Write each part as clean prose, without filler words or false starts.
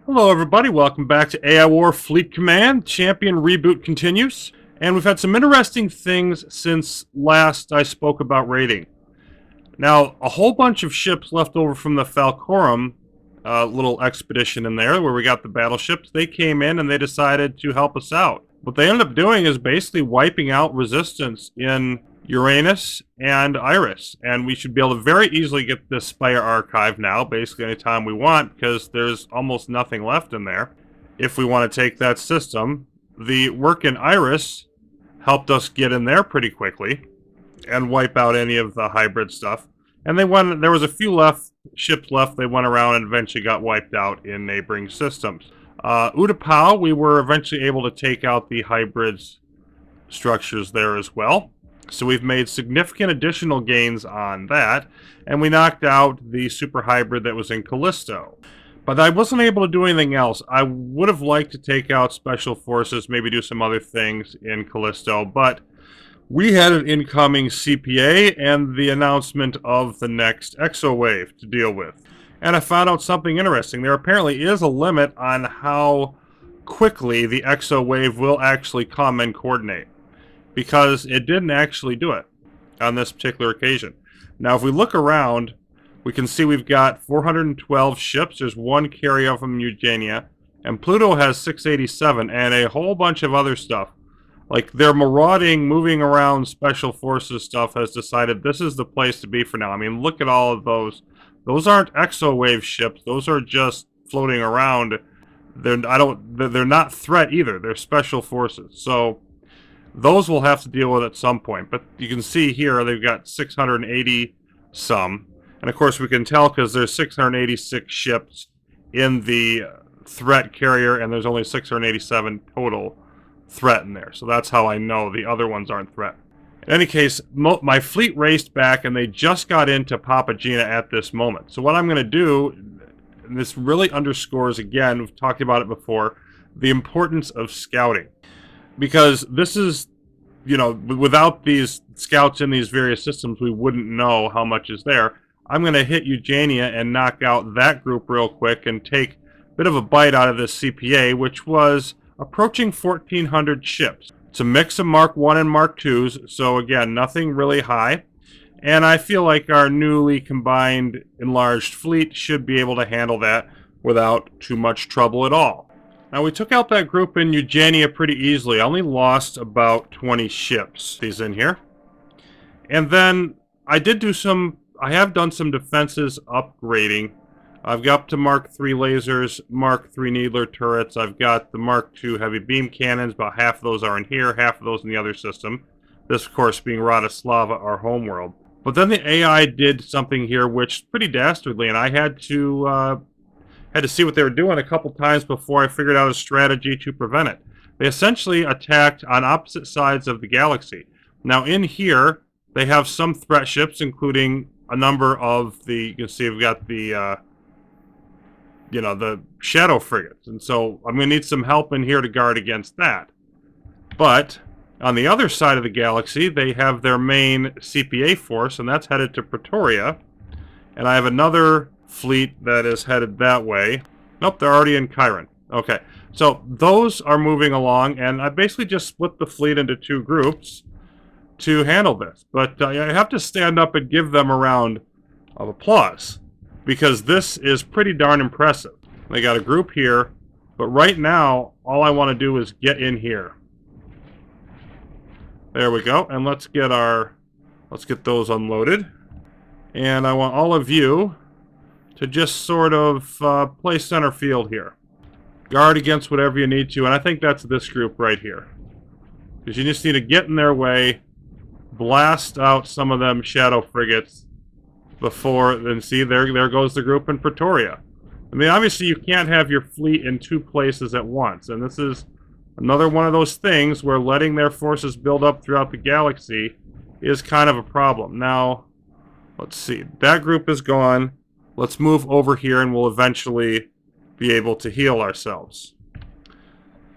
Hello everybody, welcome back to AI War Fleet Command. Champion reboot continues, and we've had some interesting things since last I spoke about raiding. Now, a whole bunch of ships left over from the Falcorum little expedition in there where we got the battleships. They came in and they decided to help us out. What they ended up doing is basically wiping out resistance in Uranus and Iris, and we should be able to very easily get this Spire archive now, basically anytime we want, because there's almost nothing left in there. If we want to take that system, the work in Iris helped us get in there pretty quickly and wipe out any of the hybrid stuff. And they went. There was a few ships left. They went around and eventually got wiped out in neighboring systems. Utapau, we were eventually able to take out the hybrids structures there as well. So we've made significant additional gains on that, and we knocked out the super hybrid that was in Callisto. But I wasn't able to do anything else. I would have liked to take out special forces, maybe do some other things in Callisto, but we had an incoming CPA and the announcement of the next exo wave to deal with. And I found out something interesting. There apparently is a limit on how quickly the exo wave will actually come and coordinate, because it didn't actually do it on this particular occasion. Now, if we look around, we can see we've got 412 ships. There's one carrier from Eugenia, and Pluto has 687 and a whole bunch of other stuff. Like, their marauding, moving around special forces stuff has decided this is the place to be for now. I mean, look at all of those. Those aren't exo wave ships. Those are just floating around. They're not threat either. They're special forces. So those we'll have to deal with at some point. But you can see here they've got 680 some. And of course we can tell because there's 686 ships in the threat carrier and there's only 687 total threat in there. So that's how I know the other ones aren't threat. In any case, my fleet raced back and they just got into Papagena at this moment. So what I'm going to do, and this really underscores, again, we've talked about it before, the importance of scouting. Because this is, you know, without these scouts in these various systems, we wouldn't know how much is there. I'm going to hit Eugenia and knock out that group real quick and take a bit of a bite out of this CPA, which was approaching 1,400 ships. It's a mix of Mark 1 and Mark 2s, so again, nothing really high. And I feel like our newly combined enlarged fleet should be able to handle that without too much trouble at all. Now, we took out that group in Eugenia pretty easily. I only lost about 20 ships. These in here. And then I have done some defenses upgrading. I've got up to Mark 3 lasers, Mark 3 needler turrets. I've got the Mark 2 heavy beam cannons. About half of those are in here, half of those in the other system. This, of course, being Radislava, our homeworld. But then the AI did something here which is pretty dastardly, and I had to see what they were doing a couple times before I figured out a strategy to prevent it. They essentially attacked on opposite sides of the galaxy. Now, in here, they have some threat ships, including a number of the, you can see we've got the the shadow frigates. And so I'm going to need some help in here to guard against that. But on the other side of the galaxy, they have their main CPA force, and that's headed to Pretoria. And I have another fleet that is headed that way. Nope, they're already in Chiron. Okay, so those are moving along, and I basically just split the fleet into two groups to handle this. But I have to stand up and give them a round of applause, because this is pretty darn impressive. They got a group here, but right now, all I want to do is get in here. There we go, and let's get those unloaded. And I want all of you to just sort of play center field here. Guard against whatever you need to, and I think that's this group right here. Because you just need to get in their way, blast out some of them shadow frigates before, then see, there goes the group in Pretoria. I mean, obviously you can't have your fleet in two places at once, and this is another one of those things where letting their forces build up throughout the galaxy is kind of a problem. Now, let's see, that group is gone. Let's move over here and we'll eventually be able to heal ourselves.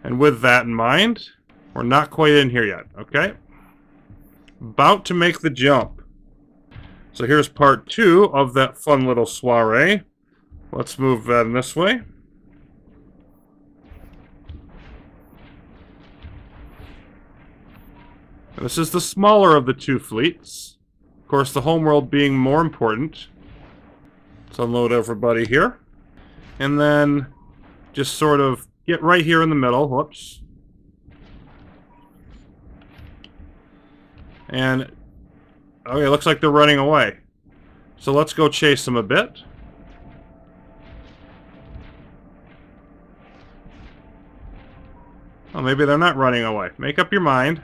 And with that in mind, we're not quite in here yet, okay? About to make the jump. So here's part 2 of that fun little soiree. Let's move that in this way. This is the smaller of the two fleets. Of course, the homeworld being more important. Let's unload everybody here. And then just sort of get right here in the middle. Whoops. And, okay, looks like they're running away. So let's go chase them a bit. Oh, maybe they're not running away. Make up your mind.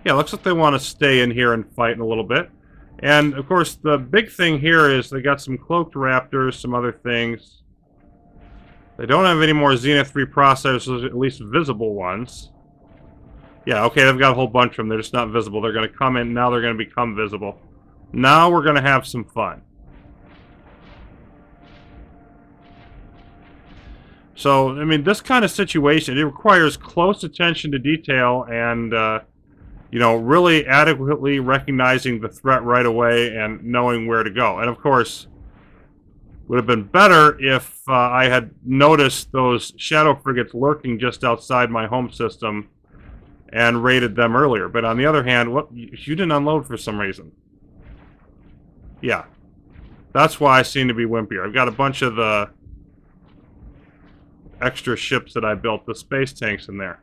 Yeah, looks like they want to stay in here and fight in a little bit. And, of course, the big thing here is they got some cloaked raptors, some other things. They don't have any more Zenith 3 processors, at least visible ones. Yeah, okay, they've got a whole bunch of them. They're just not visible. They're going to come in, now they're going to become visible. Now we're going to have some fun. So, I mean, this kind of situation, it requires close attention to detail and, you know, really adequately recognizing the threat right away and knowing where to go. And, of course, would have been better if I had noticed those shadow frigates lurking just outside my home system and raided them earlier. But on the other hand, what, you didn't unload for some reason. Yeah. That's why I seem to be wimpier. I've got a bunch of the extra ships that I built, the space tanks in there.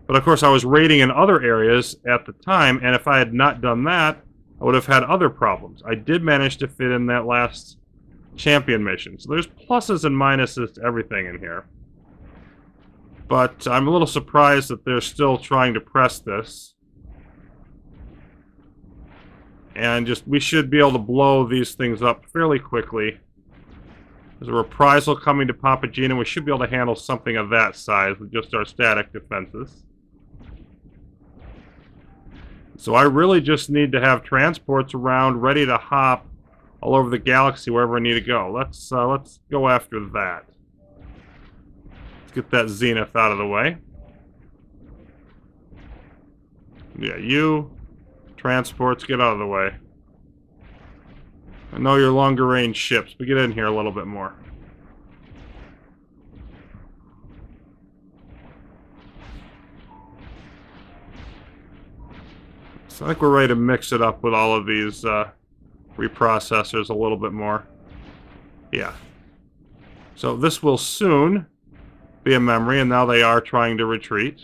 But of course I was raiding in other areas at the time, and if I had not done that, I would have had other problems. I did manage to fit in that last champion mission. So there's pluses and minuses to everything in here. But I'm a little surprised that they're still trying to press this. And just, we should be able to blow these things up fairly quickly. There's a reprisal coming to Papagena. We should be able to handle something of that size with just our static defenses. So I really just need to have transports around, ready to hop all over the galaxy wherever I need to go. Let's go after that. Let's get that Zenith out of the way. Yeah, you transports, get out of the way. I know you're longer range ships, but get in here a little bit more. So I think we're ready to mix it up with all of these reprocessors a little bit more. Yeah. So this will soon be a memory, and now they are trying to retreat.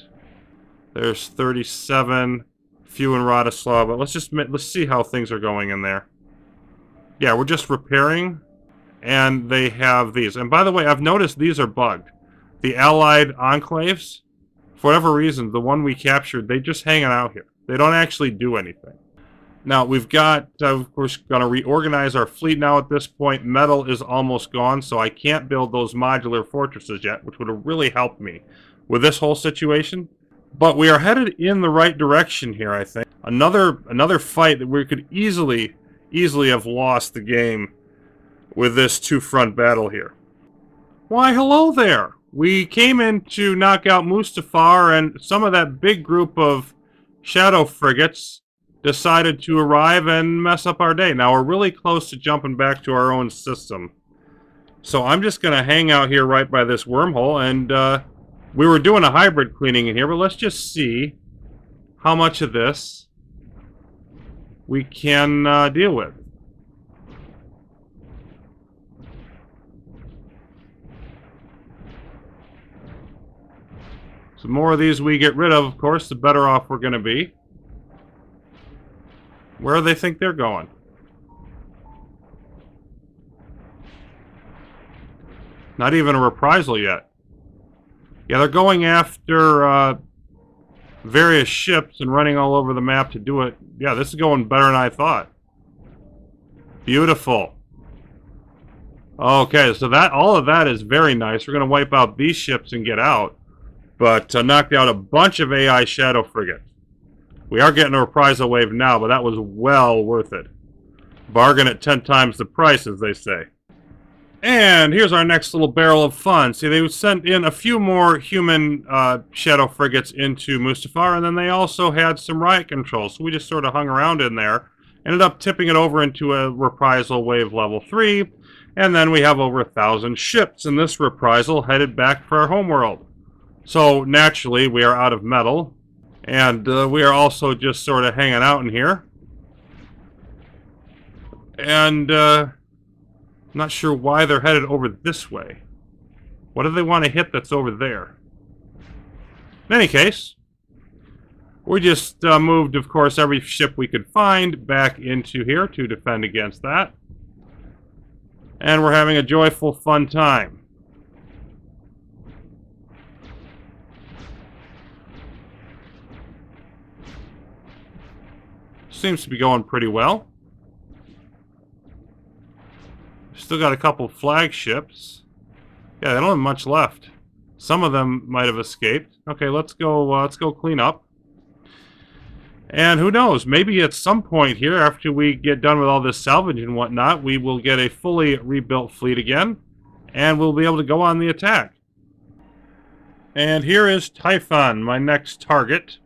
There's 37, few in Radislaw, but let's see how things are going in there. Yeah, we're just repairing, and they have these. And by the way, I've noticed these are bugged. The Allied enclaves, for whatever reason, the one we captured, they just hanging out here. They don't actually do anything. Now, we've got, of course, going to reorganize our fleet now at this point. Metal is almost gone, so I can't build those modular fortresses yet, which would have really helped me with this whole situation. But we are headed in the right direction here, I think. Another fight that we could easily have lost the game with this two-front battle here. Why, hello there! We came in to knock out Mustafar, and some of that big group of shadow frigates decided to arrive and mess up our day. Now, we're really close to jumping back to our own system. So I'm just going to hang out here right by this wormhole, and we were doing a hybrid cleaning in here, but let's just see how much of this we can deal with. So the more of these we get rid of course, the better off we're going to be. Where do they think they're going? Not even a reprisal yet. Yeah, they're going after various ships and running all over the map to do it. Yeah, this is going better than I thought. Beautiful. Okay, so that all of that is very nice. We're going to wipe out these ships and get out. But knocked out a bunch of AI shadow frigates. We are getting a reprisal wave now, but that was well worth it. Bargain at 10 times the price, as they say. And here's our next little barrel of fun. See, they sent in a few more human shadow frigates into Mustafar, and then they also had some riot controls. So we just sort of hung around in there Ended up tipping it over into a reprisal wave level 3, and then we have over 1,000 ships in this reprisal headed back for our homeworld. So naturally, we are out of metal, and we are also just sort of hanging out in here. And I'm not sure why they're headed over this way. What do they want to hit that's over there? In any case, we just moved, of course, every ship we could find back into here to defend against that. And we're having a joyful, fun time. Seems to be going pretty well. Still got a couple flagships. Yeah, they don't have much left. Some of them might have escaped. Okay, let's go clean up. And who knows, maybe at some point here, after we get done with all this salvage and whatnot, we will get a fully rebuilt fleet again, and we'll be able to go on the attack. And here is Typhon, my next target.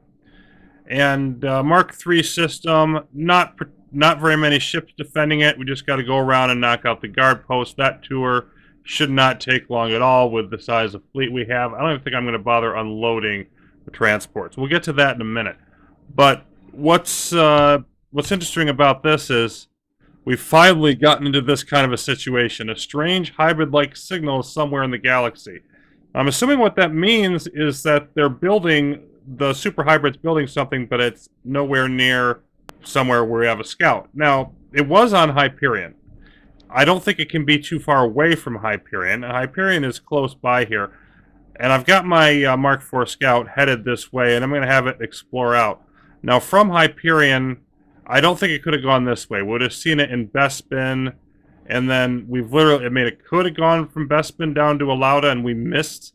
And Mark III system, not very many ships defending it. We just got to go around and knock out the guard post. That tour should not take long at all with the size of fleet we have. I don't even think I'm going to bother unloading the transports. We'll get to that in a minute. But what's interesting about this is we've finally gotten into this kind of a situation. A strange hybrid-like signal is somewhere in the galaxy. I'm assuming what that means is that they're building, the super hybrid's building something, but it's nowhere near somewhere where we have a scout. Now, it was on Hyperion. I don't think it can be too far away from Hyperion. Hyperion is close by here. And I've got my Mark IV Scout headed this way, and I'm going to have it explore out. Now, from Hyperion, I don't think it could have gone this way. We would have seen it in Bespin, and then we've literally, it could have gone from Bespin down to Alauda, and we missed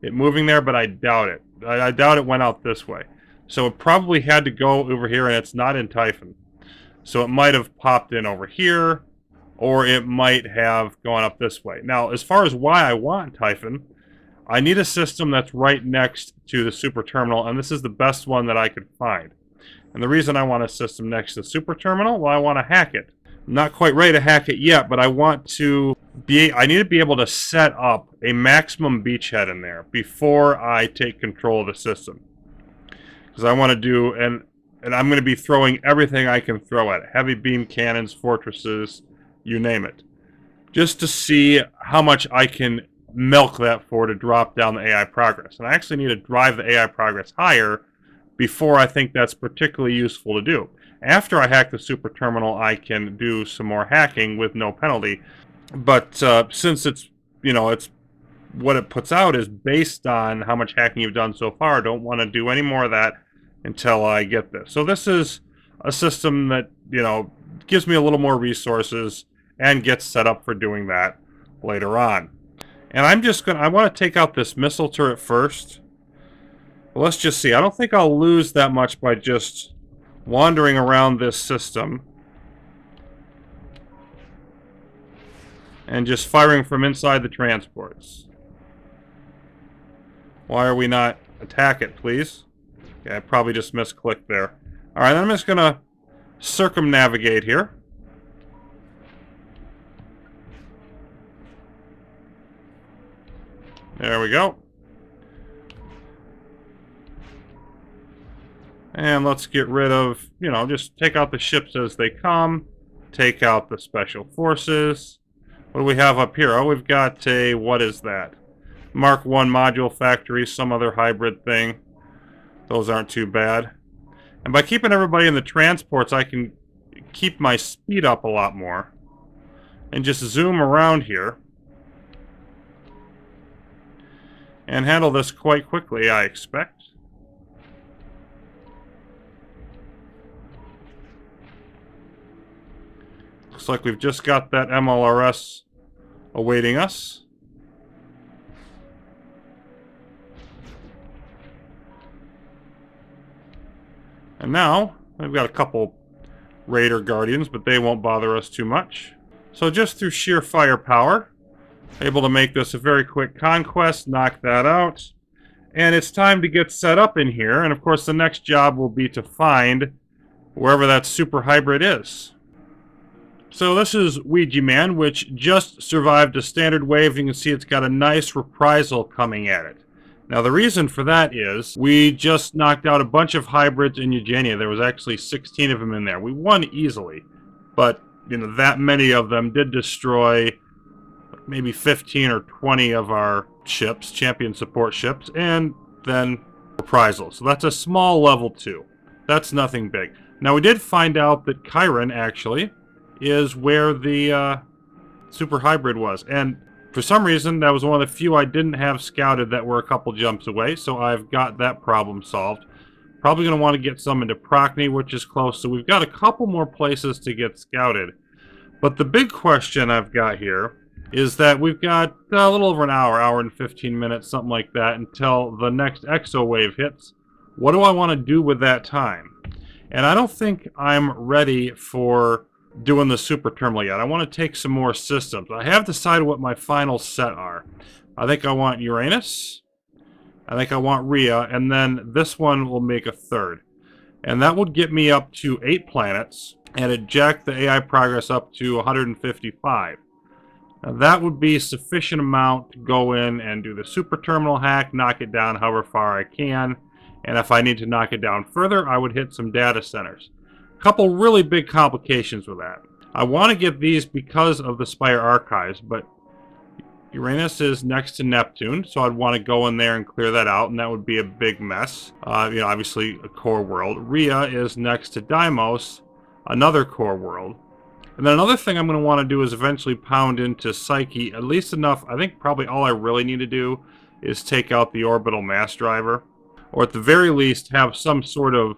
it moving there, but I doubt it. I doubt it went out this way. So it probably had to go over here, and it's not in Typhon. So it might have popped in over here, or it might have gone up this way. Now, as far as why I want Typhon, I need a system that's right next to the super terminal, and this is the best one that I could find. And the reason I want a system next to the super terminal, well, I want to hack it. I'm not quite ready to hack it yet, but I need to be able to set up a maximum beachhead in there before I take control of the system. Because I want to do, and I'm going to be throwing everything I can throw at it. Heavy beam cannons, fortresses, you name it. Just to see how much I can milk that for to drop down the AI progress. And I actually need to drive the AI progress higher before I think that's particularly useful to do. After I hack the super terminal, I can do some more hacking with no penalty. But since it's what it puts out is based on how much hacking you've done so far, I don't want to do any more of that until I get this. So this is a system that, gives me a little more resources and gets set up for doing that later on. And I want to take out this missile turret first. Well, let's just see. I don't think I'll lose that much by just wandering around this system and just firing from inside the transports. Why are we not attack it, please? Okay, I probably just misclicked there. Alright, I'm just going to circumnavigate here. There we go. And let's get rid of, just take out the ships as they come. Take out the special forces. What do we have up here? Oh, we've got a, what is that? Mark I module factory, some other hybrid thing. Those aren't too bad. And by keeping everybody in the transports, I can keep my speed up a lot more. And just zoom around here. And handle this quite quickly, I expect. Looks like we've just got that MLRS awaiting us. And now, we've got a couple Raider Guardians, but they won't bother us too much. So just through sheer firepower, able to make this a very quick conquest, knock that out. And it's time to get set up in here, and of course the next job will be to find wherever that super hybrid is. So this is Ouija Man, which just survived a standard wave. You can see it's got a nice reprisal coming at it. Now the reason for that is we just knocked out a bunch of hybrids in Eugenia. There was actually 16 of them in there. We won easily, but that many of them did destroy maybe 15 or 20 of our ships, champion support ships, and then reprisal. So that's a small level 2. That's nothing big. Now we did find out that Chiron actually is where the super hybrid was, and for some reason that was one of the few I didn't have scouted that were a couple jumps away, so I've got that problem solved. Probably going to want to get some into Procny, which is close, so we've got a couple more places to get scouted. But the big question I've got here is that we've got a little over an hour and 15 minutes, something like that, until the next exo wave hits. What do I want to do with that time? And I don't think I'm ready for doing the super terminal yet. I want to take some more systems. I have decided what my final set are. I think I want Uranus, I think I want Rhea, and then this one will make a third. And that would get me up to 8 planets, and it jacked the AI progress up to 155. Now that would be sufficient amount to go in and do the super terminal hack, knock it down however far I can, and if I need to knock it down further, I would hit some data centers. Couple really big complications with that. I want to get these because of the Spire archives, but Uranus is next to Neptune, so I'd want to go in there and clear that out, and that would be a big mess. Obviously a core world. Rhea is next to Deimos, another core world. And then another thing I'm going to want to do is eventually pound into Psyche, at least enough. I think probably all I really need to do is take out the orbital mass driver, or at the very least have some sort of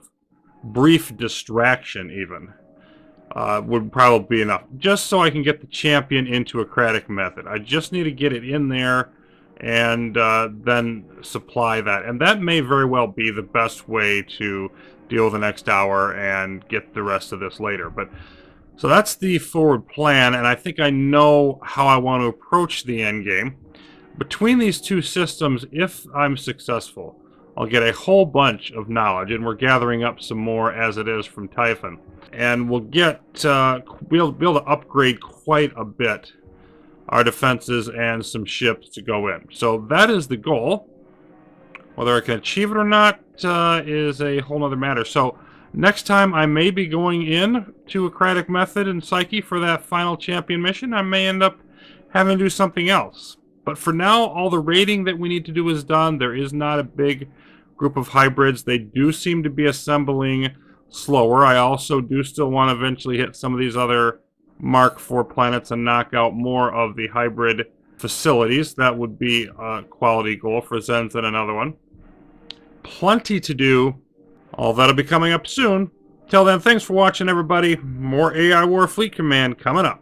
brief distraction even. Would probably be enough, just so I can get the champion into Acratic method. I just need to get it in there and then supply that, and that may very well be the best way to deal with the next hour and get the rest of this later. But so that's the forward plan, and I think I know how I want to approach the endgame. Between these two systems, if I'm successful, I'll get a whole bunch of knowledge, and we're gathering up some more as it is from Typhon. And we'll get, we'll be able to upgrade quite a bit our defenses and some ships to go in. So that is the goal. Whether I can achieve it or not is a whole other matter. So next time I may be going in to Acratic method and Psyche for that final champion mission. I may end up having to do something else. But for now, all the raiding that we need to do is done. There is not a big group of hybrids. They do seem to be assembling slower. I also do still want to eventually hit some of these other Mark IV planets and knock out more of the hybrid facilities. That would be a quality goal for Zen's and another one. Plenty to do. All that'll be coming up soon. Till then, thanks for watching, everybody. More AI War Fleet Command coming up.